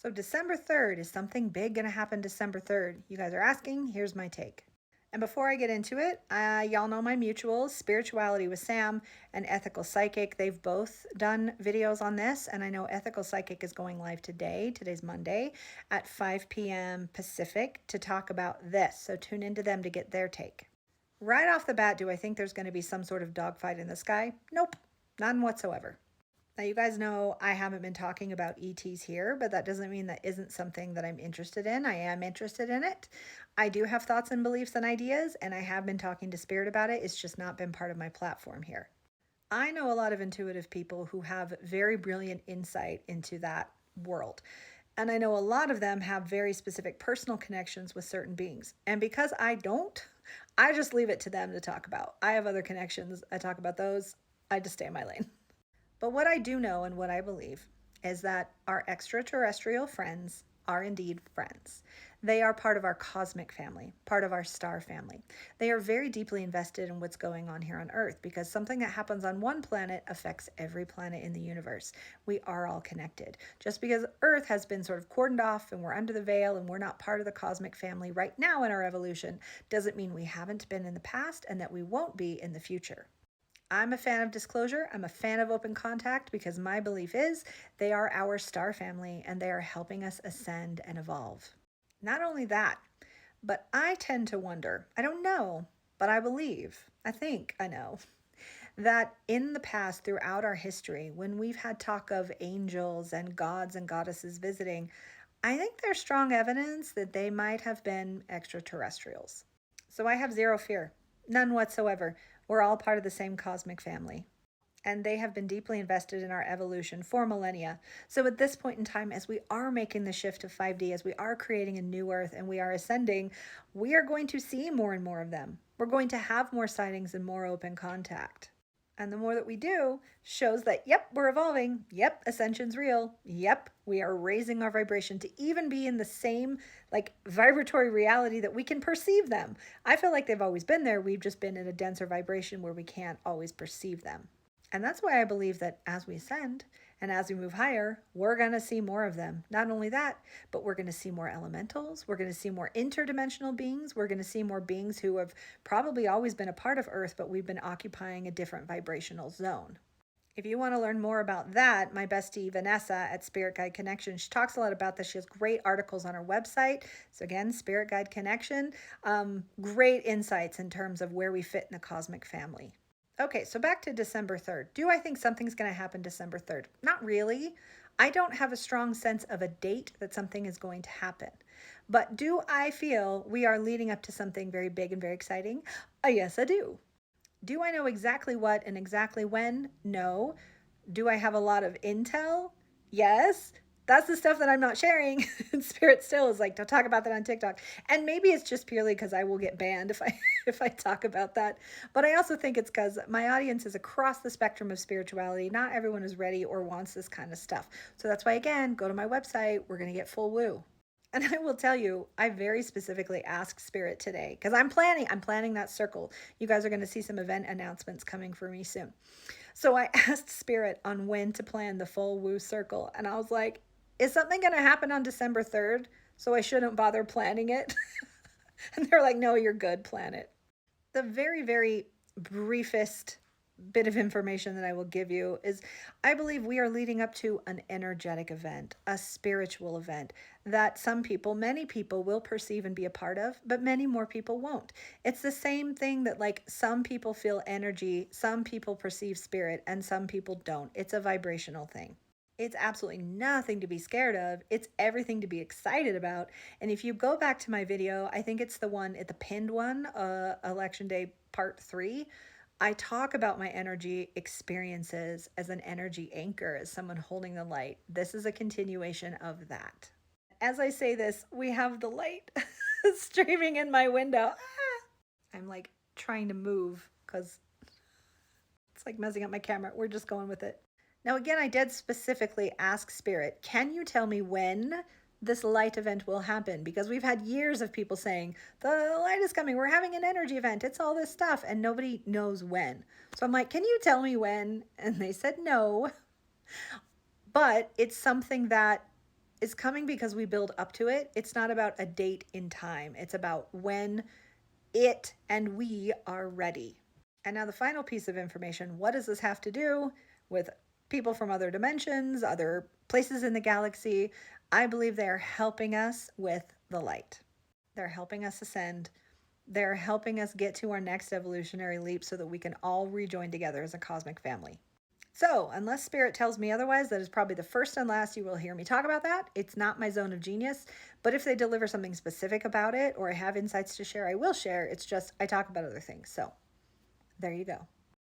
So December 3rd, is something big going to happen December 3rd? You guys are asking, here's my take. And before I get into it, y'all know my mutuals, Spirituality with Sam and Ethical Psychic. They've both done videos on this, and I know Ethical Psychic is going live today. Today's Monday at 5 p.m. Pacific to talk about this. So tune into them to get their take. Right off the bat, do I think there's going to be some sort of dogfight in the sky? Nope, none whatsoever. Now, you guys know I haven't been talking about ETs here, but that doesn't mean that isn't something that I'm interested in. I am interested in it. I do have thoughts and beliefs and ideas, and I have been talking to Spirit about it. It's just not been part of my platform here. I know a lot of intuitive people who have very brilliant insight into that world. And I know a lot of them have very specific personal connections with certain beings. And because I don't, I just leave it to them to talk about. I have other connections. I talk about those. I just stay in my lane. But what I do know and what I believe is that our extraterrestrial friends are indeed friends. They are part of our cosmic family, part of our star family. They are very deeply invested in what's going on here on Earth because something that happens on one planet affects every planet in the universe. We are all connected. Just because Earth has been sort of cordoned off and we're under the veil and we're not part of the cosmic family right now in our evolution doesn't mean we haven't been in the past and that we won't be in the future. I'm a fan of disclosure. I'm a fan of open contact because my belief is they are our star family and they are helping us ascend and evolve. Not only that, but I tend to wonder, I don't know, but I believe, I think I know, that in the past, throughout our history, when we've had talk of angels and gods and goddesses visiting, I think there's strong evidence that they might have been extraterrestrials. So I have zero fear, none whatsoever. We're all part of the same cosmic family. And they have been deeply invested in our evolution for millennia. So at this point in time, as we are making the shift to 5D, as we are creating a new Earth and we are ascending, we are going to see more and more of them. We're going to have more sightings and more open contact. And the more that we do shows that, yep, we're evolving. Yep, ascension's real. Yep, we are raising our vibration to even be in the same vibratory reality that we can perceive them. I feel like they've always been there. We've just been in a denser vibration where we can't always perceive them. And that's why I believe that as we ascend and as we move higher, we're going to see more of them. Not only that, but we're going to see more elementals. We're going to see more interdimensional beings. We're going to see more beings who have probably always been a part of Earth, but we've been occupying a different vibrational zone. If you want to learn more about that, my bestie Vanessa at Spirit Guide Connection, she talks a lot about this. She has great articles on her website. So again, Spirit Guide Connection, great insights in terms of where we fit in the cosmic family. Okay, so back to December 3rd. Do I think something's going to happen December 3rd? Not really. I don't have a strong sense of a date that something is going to happen. But do I feel we are leading up to something very big and very exciting? Yes, I do. Do I know exactly what and exactly when? No. Do I have a lot of intel? Yes. That's the stuff that I'm not sharing. Spirit still is like, don't talk about that on TikTok. And maybe it's just purely because I will get banned if I talk about that. But I also think it's because my audience is across the spectrum of spirituality. Not everyone is ready or wants this kind of stuff. So that's why, again, go to my website. We're going to get full woo. And I will tell you, I very specifically asked Spirit today because I'm planning that circle. You guys are going to see some event announcements coming for me soon. So I asked Spirit on when to plan the full woo circle. And I was like, is something going to happen on December 3rd? So I shouldn't bother planning it. And they're like, no, you're good, plan it. The very, very briefest bit of information that I will give you is I believe we are leading up to an energetic event, a spiritual event that some people, many people will perceive and be a part of, but many more people won't. It's the same thing that some people feel energy, some people perceive spirit, and some people don't. It's a vibrational thing. It's absolutely nothing to be scared of. It's everything to be excited about. And if you go back to my video, I think it's the pinned one, Election Day Part 3, I talk about my energy experiences as an energy anchor, as someone holding the light. This is a continuation of that. As I say this, we have the light streaming in my window. I'm trying to move because it's messing up my camera. We're just going with it. Now, again, I did specifically ask Spirit, can you tell me when this light event will happen? Because we've had years of people saying, the light is coming, we're having an energy event, it's all this stuff, and nobody knows when. So I'm like, can you tell me when? And they said no. But it's something that is coming because we build up to it. It's not about a date in time. It's about when it and we are ready. And now the final piece of information, what does this have to do with people from other dimensions, other places in the galaxy? I believe they are helping us with the light. They're helping us ascend. They're helping us get to our next evolutionary leap so that we can all rejoin together as a cosmic family. So, unless Spirit tells me otherwise, that is probably the first and last you will hear me talk about that. It's not my zone of genius, but if they deliver something specific about it or I have insights to share, I will share. It's just I talk about other things. So, there you go.